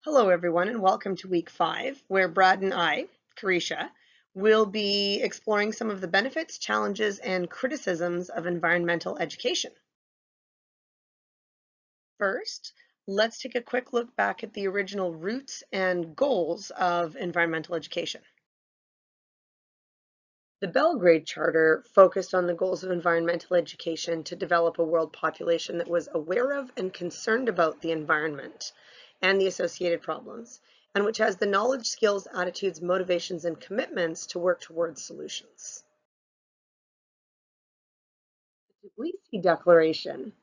Hello, everyone, and welcome to week 5, where Brad and I, Carisha, will be exploring some of the benefits, challenges, and criticisms of environmental education. First, let's take a quick look back at the original roots and goals of environmental education. The Belgrade Charter focused on the goals of environmental education to develop a world population that was aware of and concerned about the environment and the associated problems, and which has the knowledge, skills, attitudes, motivations, and commitments to work towards solutions. The Tbilisi Declaration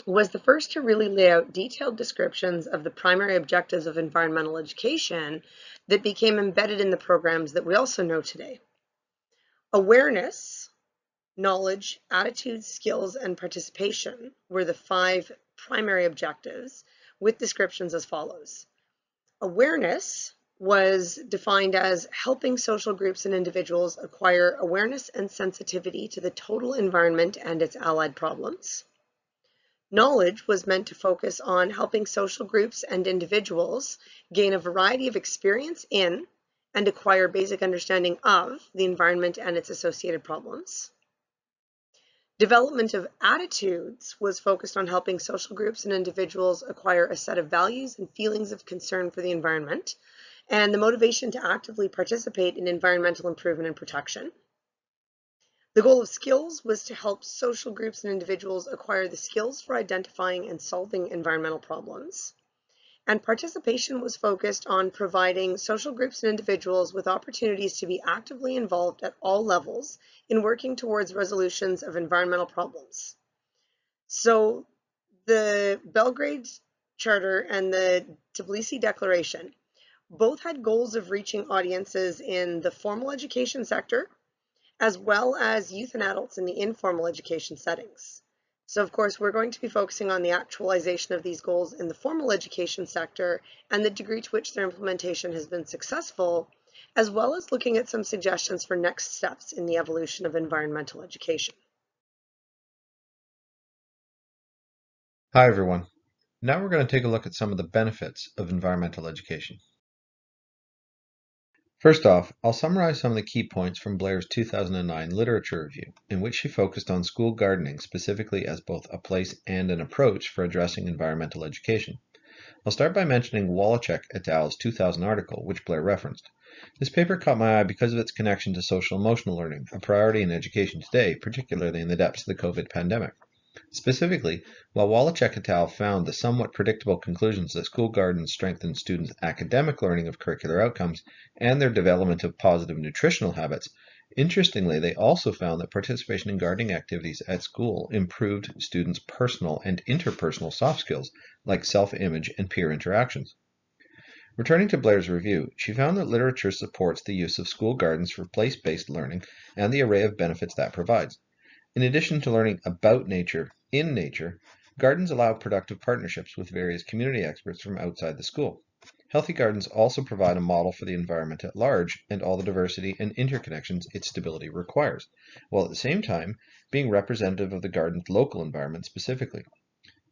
was the first to really lay out detailed descriptions of the primary objectives of environmental education that became embedded in the programs that we also know today. Awareness, knowledge, attitudes, skills, and participation were the 5 primary objectives, with descriptions as follows. Awareness was defined as helping social groups and individuals acquire awareness and sensitivity to the total environment and its allied problems. Knowledge was meant to focus on helping social groups and individuals gain a variety of experience in and acquire basic understanding of the environment and its associated problems. Development of attitudes was focused on helping social groups and individuals acquire a set of values and feelings of concern for the environment and the motivation to actively participate in environmental improvement and protection. The goal of skills was to help social groups and individuals acquire the skills for identifying and solving environmental problems. And participation was focused on providing social groups and individuals with opportunities to be actively involved at all levels in working towards resolutions of environmental problems. So the Belgrade Charter and the Tbilisi Declaration both had goals of reaching audiences in the formal education sector, as well as youth and adults in the informal education settings. So of course, we're going to be focusing on the actualization of these goals in the formal education sector and the degree to which their implementation has been successful, as well as looking at some suggestions for next steps in the evolution of environmental education. Hi everyone. Now we're going to take a look at some of the benefits of environmental education. First off, I'll summarize some of the key points from Blair's 2009 literature review, in which she focused on school gardening specifically as both a place and an approach for addressing environmental education. I'll start by mentioning Wallachek et al.'s 2000 article, which Blair referenced. This paper caught my eye because of its connection to social emotional learning, a priority in education today, particularly in the depths of the COVID pandemic. Specifically, while Wallachek et al. Found the somewhat predictable conclusions that school gardens strengthen students' academic learning of curricular outcomes and their development of positive nutritional habits, interestingly, they also found that participation in gardening activities at school improved students' personal and interpersonal soft skills, like self-image and peer interactions. Returning to Blair's review, she found that literature supports the use of school gardens for place-based learning and the array of benefits that provides. In addition to learning about nature, in nature, gardens allow productive partnerships with various community experts from outside the school. Healthy gardens also provide a model for the environment at large and all the diversity and interconnections its stability requires, while at the same time being representative of the garden's local environment specifically.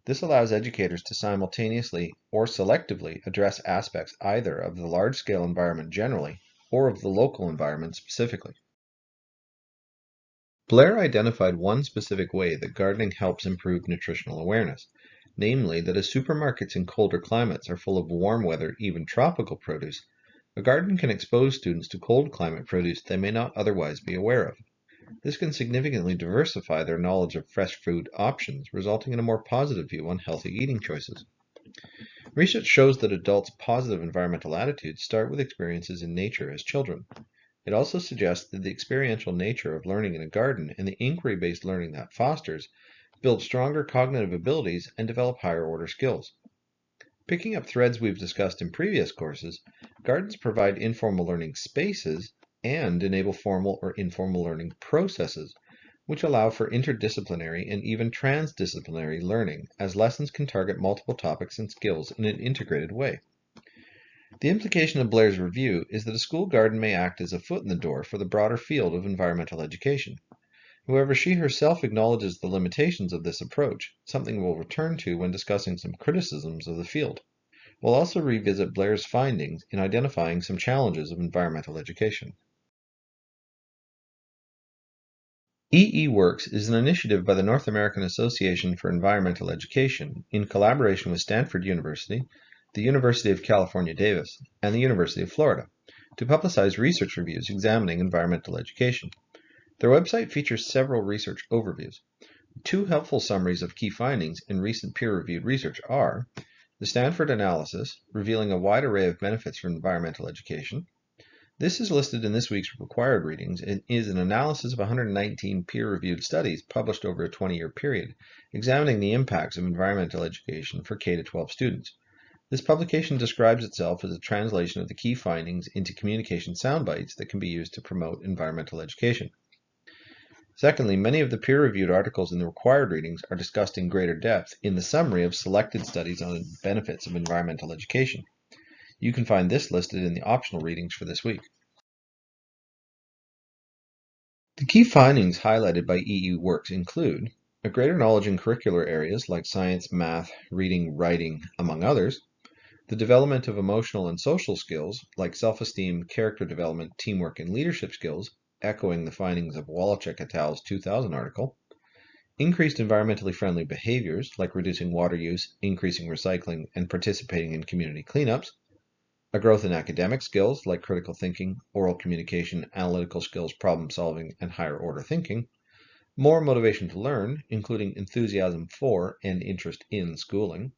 This allows educators to simultaneously or selectively address aspects either of the large-scale environment generally or of the local environment specifically. Blair identified one specific way that gardening helps improve nutritional awareness, namely that as supermarkets in colder climates are full of warm weather, even tropical produce, a garden can expose students to cold climate produce they may not otherwise be aware of. This can significantly diversify their knowledge of fresh food options, resulting in a more positive view on healthy eating choices. Research shows that adults' positive environmental attitudes start with experiences in nature as children. It also suggests that the experiential nature of learning in a garden and the inquiry-based learning that fosters build stronger cognitive abilities and develop higher order skills. Picking up threads we've discussed in previous courses, gardens provide informal learning spaces and enable formal or informal learning processes, which allow for interdisciplinary and even transdisciplinary learning, as lessons can target multiple topics and skills in an integrated way. The implication of Blair's review is that a school garden may act as a foot in the door for the broader field of environmental education. However, she herself acknowledges the limitations of this approach, something we'll return to when discussing some criticisms of the field. We'll also revisit Blair's findings in identifying some challenges of environmental education. EE-Works is an initiative by the North American Association for Environmental Education in collaboration with Stanford University, the University of California, Davis, and the University of Florida to publicize research reviews examining environmental education. Their website features several research overviews. Two helpful summaries of key findings in recent peer-reviewed research are the Stanford analysis, revealing a wide array of benefits for environmental education. This is listed in this week's required readings and is an analysis of 119 peer-reviewed studies published over a 20-year period, examining the impacts of environmental education for K-12 students. This publication describes itself as a translation of the key findings into communication soundbites that can be used to promote environmental education. Secondly, many of the peer-reviewed articles in the required readings are discussed in greater depth in the summary of selected studies on benefits of environmental education. You can find this listed in the optional readings for this week. The key findings highlighted by EE-Works include a greater knowledge in curricular areas like science, math, reading, writing, among others, the development of emotional and social skills like self-esteem, character development, teamwork, and leadership skills, echoing the findings of Woloschuk et al.'s 2000 article, increased environmentally friendly behaviors like reducing water use, increasing recycling, and participating in community cleanups, a growth in academic skills like critical thinking, oral communication, analytical skills, problem solving, and higher order thinking, more motivation to learn, including enthusiasm for and interest in schooling,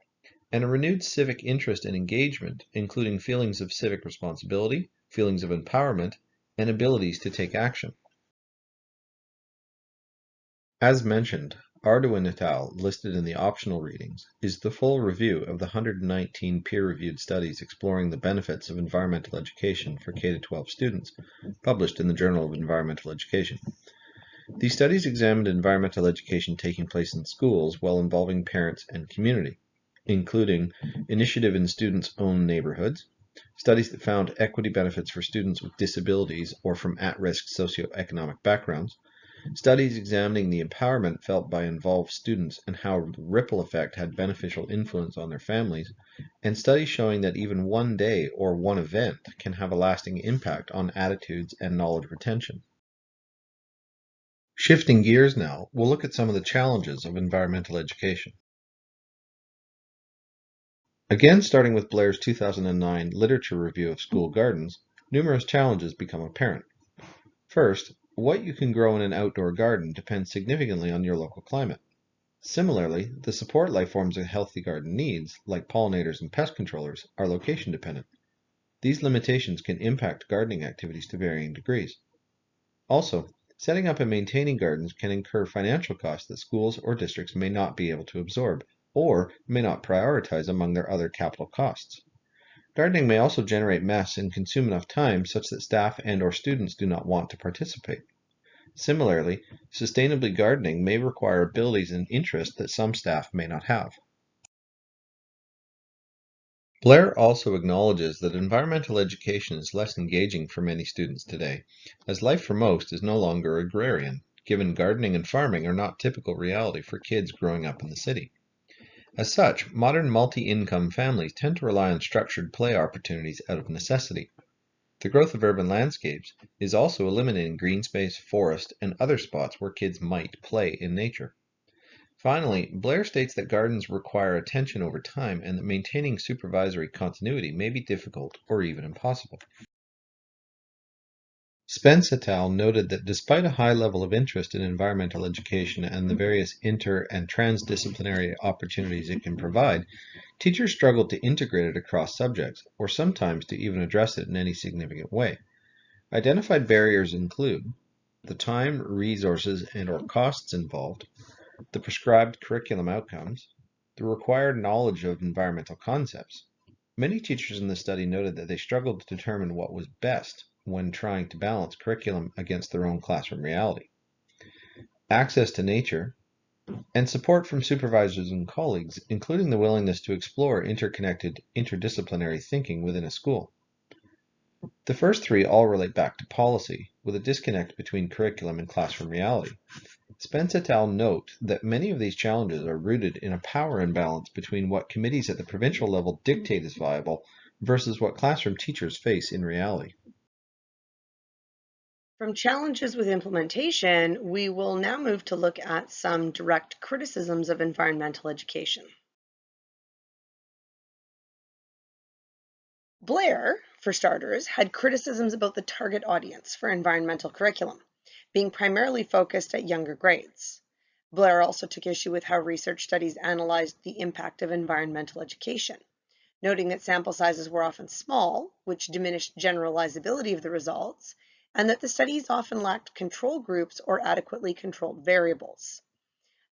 and a renewed civic interest and engagement, including feelings of civic responsibility, feelings of empowerment, and abilities to take action. As mentioned, Ardoin et al., listed in the optional readings, is the full review of the 119 peer-reviewed studies exploring the benefits of environmental education for K-12 students, published in the Journal of Environmental Education. These studies examined environmental education taking place in schools while involving parents and community, including initiative in students' own neighborhoods, studies that found equity benefits for students with disabilities or from at-risk socioeconomic backgrounds, studies examining the empowerment felt by involved students and how the ripple effect had beneficial influence on their families, and studies showing that even one day or one event can have a lasting impact on attitudes and knowledge retention. Shifting gears now, we'll look at some of the challenges of environmental education. Again, starting with Blair's 2009 literature review of school gardens, numerous challenges become apparent. First, what you can grow in an outdoor garden depends significantly on your local climate. Similarly, the support life forms a healthy garden needs, like pollinators and pest controllers, are location dependent. These limitations can impact gardening activities to varying degrees. Also, setting up and maintaining gardens can incur financial costs that schools or districts may not be able to absorb, or may not prioritize among their other capital costs. Gardening may also generate mess and consume enough time such that staff and/or students do not want to participate. Similarly, sustainably gardening may require abilities and interests that some staff may not have. Blair also acknowledges that environmental education is less engaging for many students today, as life for most is no longer agrarian, given gardening and farming are not typical reality for kids growing up in the city. As such, modern multi-income families tend to rely on structured play opportunities out of necessity. The growth of urban landscapes is also eliminating green space, forest, and other spots where kids might play in nature. Finally, Blair states that gardens require attention over time and that maintaining supervisory continuity may be difficult or even impossible. Spence et al. Noted that despite a high level of interest in environmental education and the various inter- and transdisciplinary opportunities it can provide, teachers struggle to integrate it across subjects, or sometimes to even address it in any significant way. Identified barriers include the time, resources, and/or costs involved, the prescribed curriculum outcomes, the required knowledge of environmental concepts. Many teachers in the study noted that they struggled to determine what was best when trying to balance curriculum against their own classroom reality. Access to nature, and support from supervisors and colleagues, including the willingness to explore interconnected, interdisciplinary thinking within a school. The first three all relate back to policy, with a disconnect between curriculum and classroom reality. Spence et al. Note that many of these challenges are rooted in a power imbalance between what committees at the provincial level dictate is viable versus what classroom teachers face in reality. From challenges with implementation, we will now move to look at some direct criticisms of environmental education. Blair, for starters, had criticisms about the target audience for environmental curriculum, being primarily focused at younger grades. Blair also took issue with how research studies analyzed the impact of environmental education, noting that sample sizes were often small, which diminished generalizability of the results, and that the studies often lacked control groups or adequately controlled variables.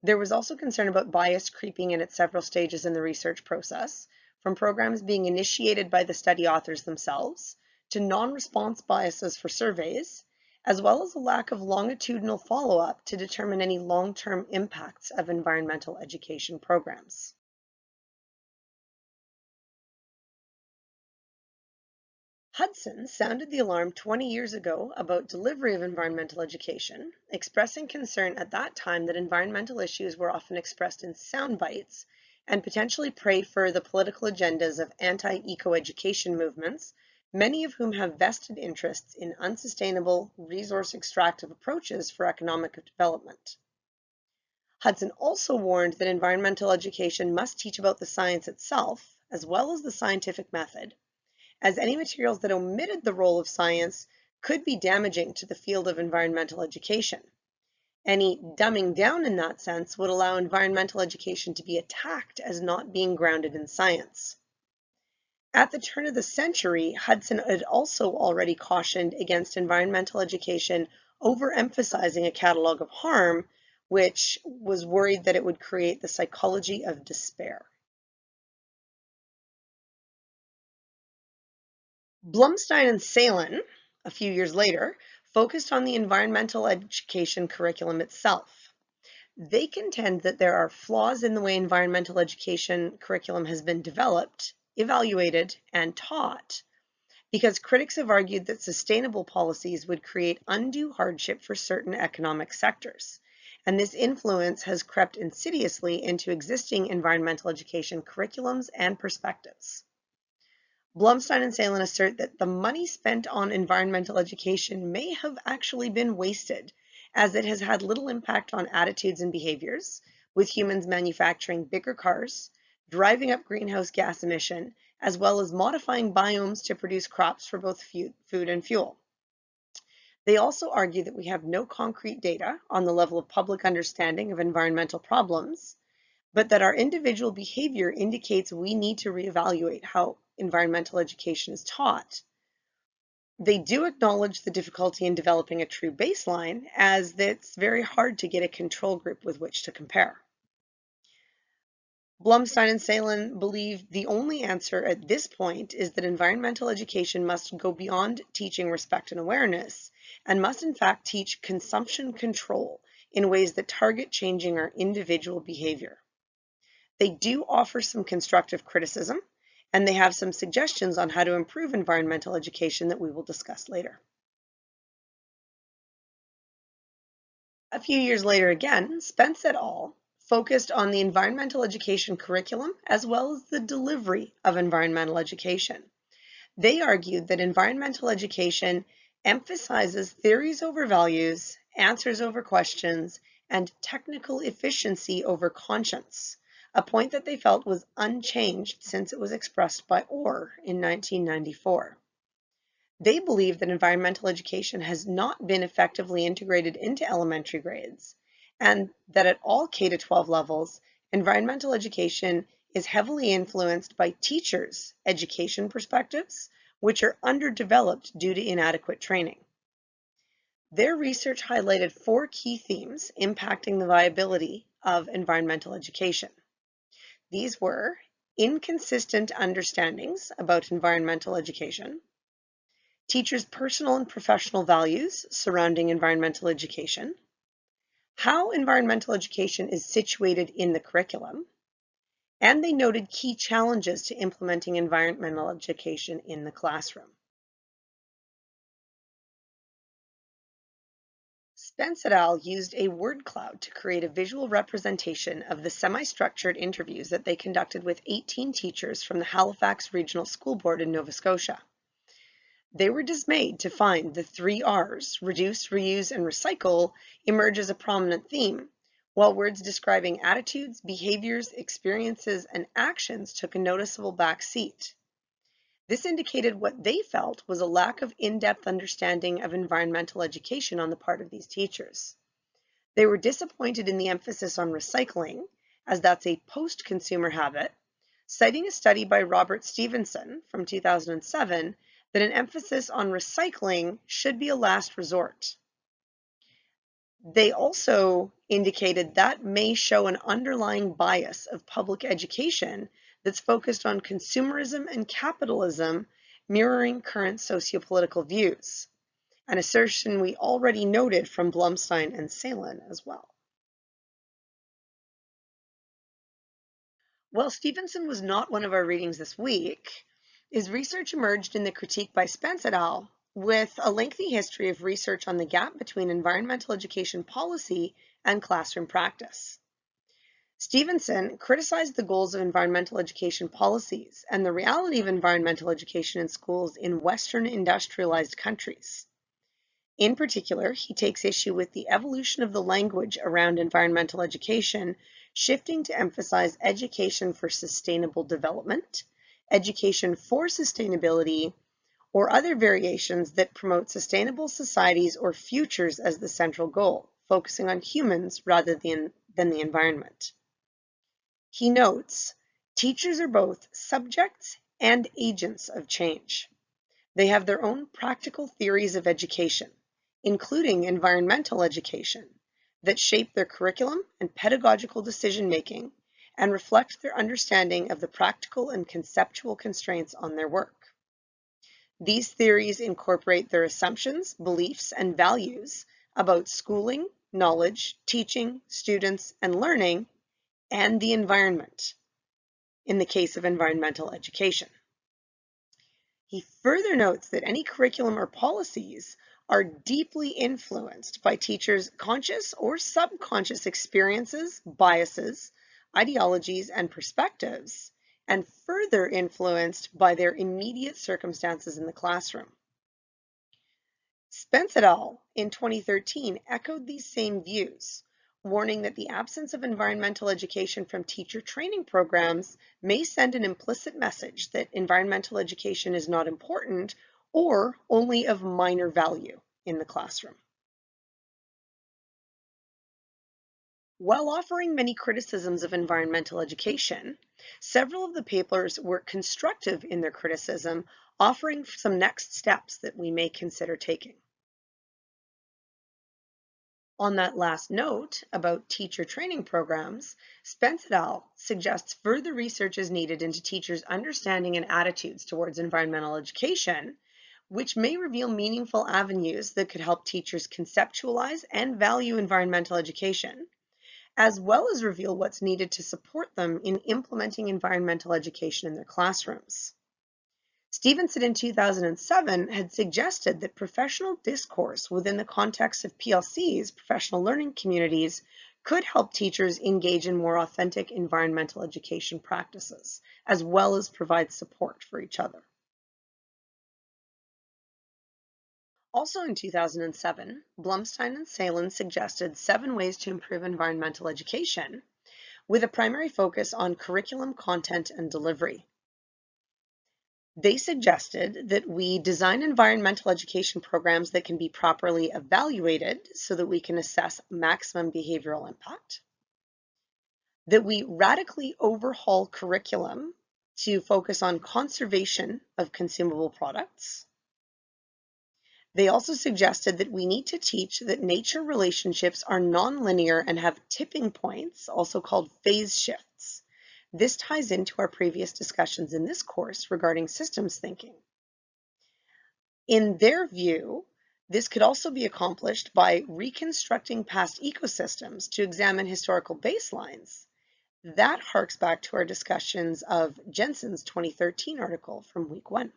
There was also concern about bias creeping in at several stages in the research process, from programs being initiated by the study authors themselves to non-response biases for surveys, as well as a lack of longitudinal follow-up to determine any long-term impacts of environmental education programs. Hudson sounded the alarm 20 years ago about delivery of environmental education, expressing concern at that time that environmental issues were often expressed in sound bites and potentially prey for the political agendas of anti-eco-education movements, many of whom have vested interests in unsustainable, resource-extractive approaches for economic development. Hudson also warned that environmental education must teach about the science itself, as well as the scientific method, as any materials that omitted the role of science could be damaging to the field of environmental education. Any dumbing down in that sense would allow environmental education to be attacked as not being grounded in science. At the turn of the century, Hudson had also already cautioned against environmental education overemphasizing a catalog of harm, which was worried that it would create the psychology of despair. Blumstein and Salin, a few years later, focused on the environmental education curriculum itself. They contend that there are flaws in the way environmental education curriculum has been developed, evaluated, and taught, because critics have argued that sustainable policies would create undue hardship for certain economic sectors, and this influence has crept insidiously into existing environmental education curriculums and perspectives. Blumstein and Salin assert that the money spent on environmental education may have actually been wasted, as it has had little impact on attitudes and behaviors, with humans manufacturing bigger cars, driving up greenhouse gas emission, as well as modifying biomes to produce crops for both food and fuel. They also argue that we have no concrete data on the level of public understanding of environmental problems, but that our individual behavior indicates we need to reevaluate how environmental education is taught. They do acknowledge the difficulty in developing a true baseline, as it's very hard to get a control group with which to compare. Blumstein and Salin believe the only answer at this point is that environmental education must go beyond teaching respect and awareness, and must in fact teach consumption control in ways that target changing our individual behavior. They do offer some constructive criticism, and they have some suggestions on how to improve environmental education that we will discuss later. A few years later again, Spence et al. Focused on the environmental education curriculum as well as the delivery of environmental education. They argued that environmental education emphasizes theories over values, answers over questions, and technical efficiency over conscience, a point that they felt was unchanged since it was expressed by Orr in 1994. They believe that environmental education has not been effectively integrated into elementary grades, and that at all K-12 levels, environmental education is heavily influenced by teachers' education perspectives, which are underdeveloped due to inadequate training. Their research highlighted 4 key themes impacting the viability of environmental education. These were inconsistent understandings about environmental education, teachers' personal and professional values surrounding environmental education, how environmental education is situated in the curriculum, and they noted key challenges to implementing environmental education in the classroom. Spence et al. Used a word cloud to create a visual representation of the semi-structured interviews that they conducted with 18 teachers from the Halifax Regional School Board in Nova Scotia. They were dismayed to find the 3 R's, reduce, reuse, and recycle, emerge as a prominent theme, while words describing attitudes, behaviors, experiences, and actions took a noticeable back seat. This indicated what they felt was a lack of in-depth understanding of environmental education on the part of these teachers. They were disappointed in the emphasis on recycling, as that's a post-consumer habit, citing a study by Robert Stevenson from 2007 that an emphasis on recycling should be a last resort. They also indicated that may show an underlying bias of public education that's focused on consumerism and capitalism, mirroring current sociopolitical views, an assertion we already noted from Blumstein and Salin as well. While Stevenson was not one of our readings this week, his research emerged in the critique by Spence et al. With a lengthy history of research on the gap between environmental education policy and classroom practice. Stevenson criticized the goals of environmental education policies and the reality of environmental education in schools in Western industrialized countries. In particular, he takes issue with the evolution of the language around environmental education, shifting to emphasize education for sustainable development, education for sustainability, or other variations that promote sustainable societies or futures as the central goal, focusing on humans rather than the environment. He notes, teachers are both subjects and agents of change. They have their own practical theories of education, including environmental education, that shape their curriculum and pedagogical decision-making and reflect their understanding of the practical and conceptual constraints on their work. These theories incorporate their assumptions, beliefs, and values about schooling, knowledge, teaching, students, and learning, and the environment, in the case of environmental education. He further notes that any curriculum or policies are deeply influenced by teachers' conscious or subconscious experiences, biases, ideologies, and perspectives, and further influenced by their immediate circumstances in the classroom. Spence et al. In 2013 echoed these same views, warning that the absence of environmental education from teacher training programs may send an implicit message that environmental education is not important or only of minor value in the classroom. While offering many criticisms of environmental education, several of the papers were constructive in their criticism, offering some next steps that we may consider taking. On that last note about teacher training programs, Spence et al. Suggests further research is needed into teachers' understanding and attitudes towards environmental education, which may reveal meaningful avenues that could help teachers conceptualize and value environmental education, as well as reveal what's needed to support them in implementing environmental education in their classrooms. Stevenson in 2007 had suggested that professional discourse within the context of PLCs, professional learning communities, could help teachers engage in more authentic environmental education practices, as well as provide support for each other. Also in 2007, Blumstein and Salin suggested 7 ways to improve environmental education, with a primary focus on curriculum content and delivery. They suggested that we design environmental education programs that can be properly evaluated so that we can assess maximum behavioral impact, that we radically overhaul curriculum to focus on conservation of consumable products. They also suggested that we need to teach that nature relationships are nonlinear and have tipping points, also called phase shifts. This ties into our previous discussions in this course regarding systems thinking. In their view, this could also be accomplished by reconstructing past ecosystems to examine historical baselines. That harks back to our discussions of Jensen's 2013 article from week 1.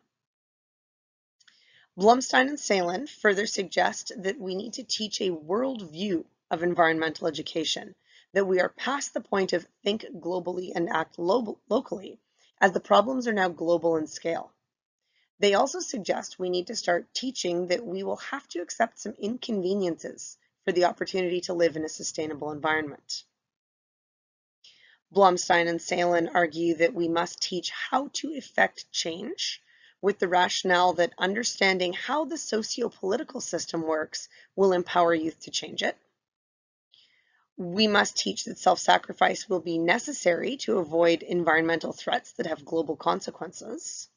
Blumstein and Salen further suggest that we need to teach a worldview of environmental education, that we are past the point of think globally and act locally, as the problems are now global in scale. They also suggest we need to start teaching that we will have to accept some inconveniences for the opportunity to live in a sustainable environment. Blumstein and Salen argue that we must teach how to effect change with the rationale that understanding how the socio-political system works will empower youth to change it. We must teach that self-sacrifice will be necessary to avoid environmental threats that have global consequences.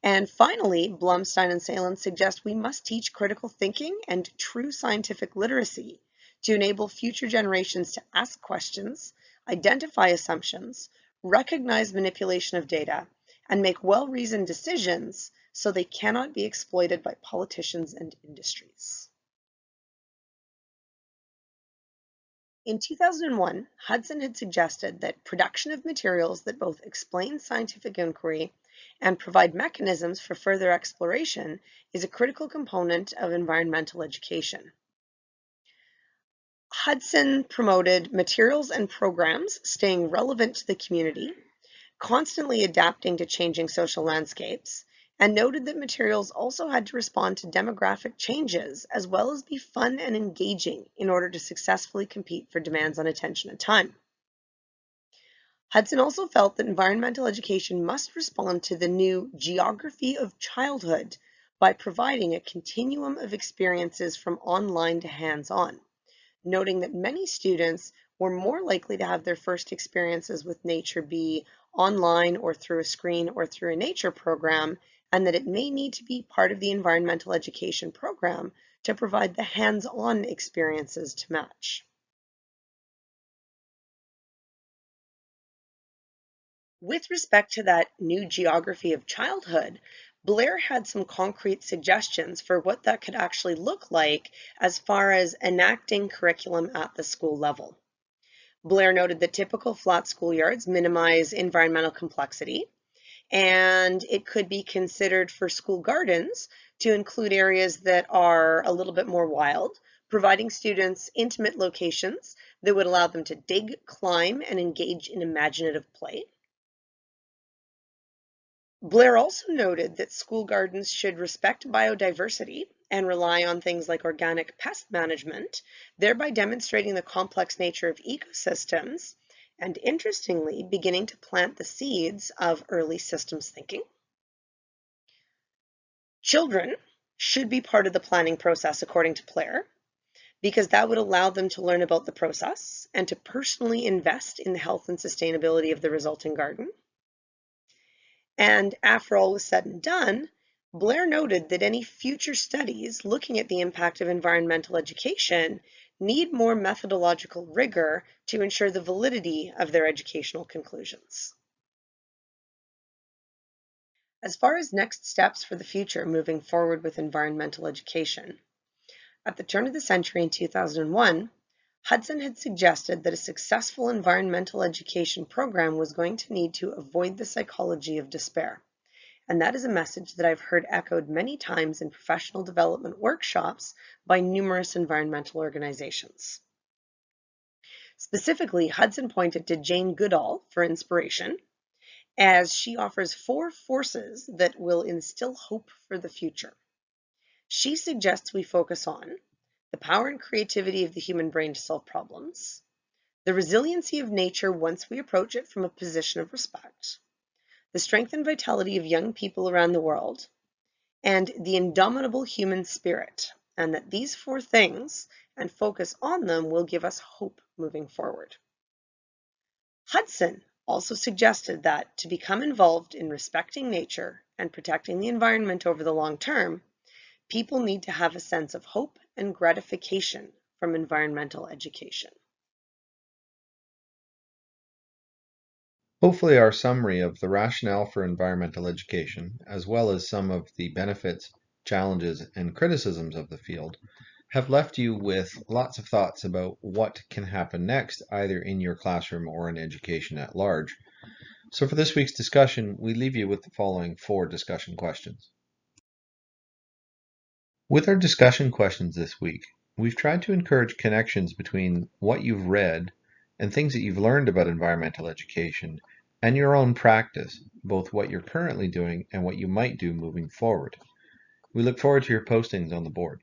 And finally, Blumstein and Salen suggest we must teach critical thinking and true scientific literacy to enable future generations to ask questions, identify assumptions, recognize manipulation of data, and make well-reasoned decisions so they cannot be exploited by politicians and industries. In 2001, Hudson had suggested that production of materials that both explain scientific inquiry and provide mechanisms for further exploration is a critical component of environmental education. Hudson promoted materials and programs staying relevant to the community, constantly adapting to changing social landscapes, and noted that materials also had to respond to demographic changes as well as be fun and engaging in order to successfully compete for demands on attention and time. Hudson also felt that environmental education must respond to the new geography of childhood by providing a continuum of experiences from online to hands-on, noting that many students were more likely to have their first experiences with nature be online or through a screen or through a nature program, and that it may need to be part of the environmental education program to provide the hands-on experiences to match. With respect to that new geography of childhood, Blair had some concrete suggestions for what that could actually look like as far as enacting curriculum at the school level. Blair noted that typical flat schoolyards minimize environmental complexity, and it could be considered for school gardens to include areas that are a little bit more wild, providing students intimate locations that would allow them to dig, climb, and engage in imaginative play. Blair also noted that school gardens should respect biodiversity and rely on things like organic pest management, thereby demonstrating the complex nature of ecosystems and, interestingly, beginning to plant the seeds of early systems thinking. Children should be part of the planning process, according to Blair, because that would allow them to learn about the process and to personally invest in the health and sustainability of the resulting garden. And after all was said and done, Blair noted that any future studies looking at the impact of environmental education need more methodological rigor to ensure the validity of their educational conclusions. As far as next steps for the future moving forward with environmental education, at the turn of the century in 2001, Hudson had suggested that a successful environmental education program was going to need to avoid the psychology of despair. And that is a message that I've heard echoed many times in professional development workshops by numerous environmental organizations. Specifically, Hudson pointed to Jane Goodall for inspiration, as she offers 4 forces that will instill hope for the future. She suggests we focus on the power and creativity of the human brain to solve problems, the resiliency of nature once we approach it from a position of respect, the strength and vitality of young people around the world, and the indomitable human spirit, and that these 4 things and focus on them will give us hope moving forward. Hudson also suggested that to become involved in respecting nature and protecting the environment over the long term, people need to have a sense of hope and gratification from environmental education. Hopefully, our summary of the rationale for environmental education, as well as some of the benefits, challenges, and criticisms of the field, have left you with lots of thoughts about what can happen next, either in your classroom or in education at large. So for this week's discussion, we leave you with the following 4 discussion questions. With our discussion questions this week, we've tried to encourage connections between what you've read and things that you've learned about environmental education and your own practice, both what you're currently doing and what you might do moving forward. We look forward to your postings on the board.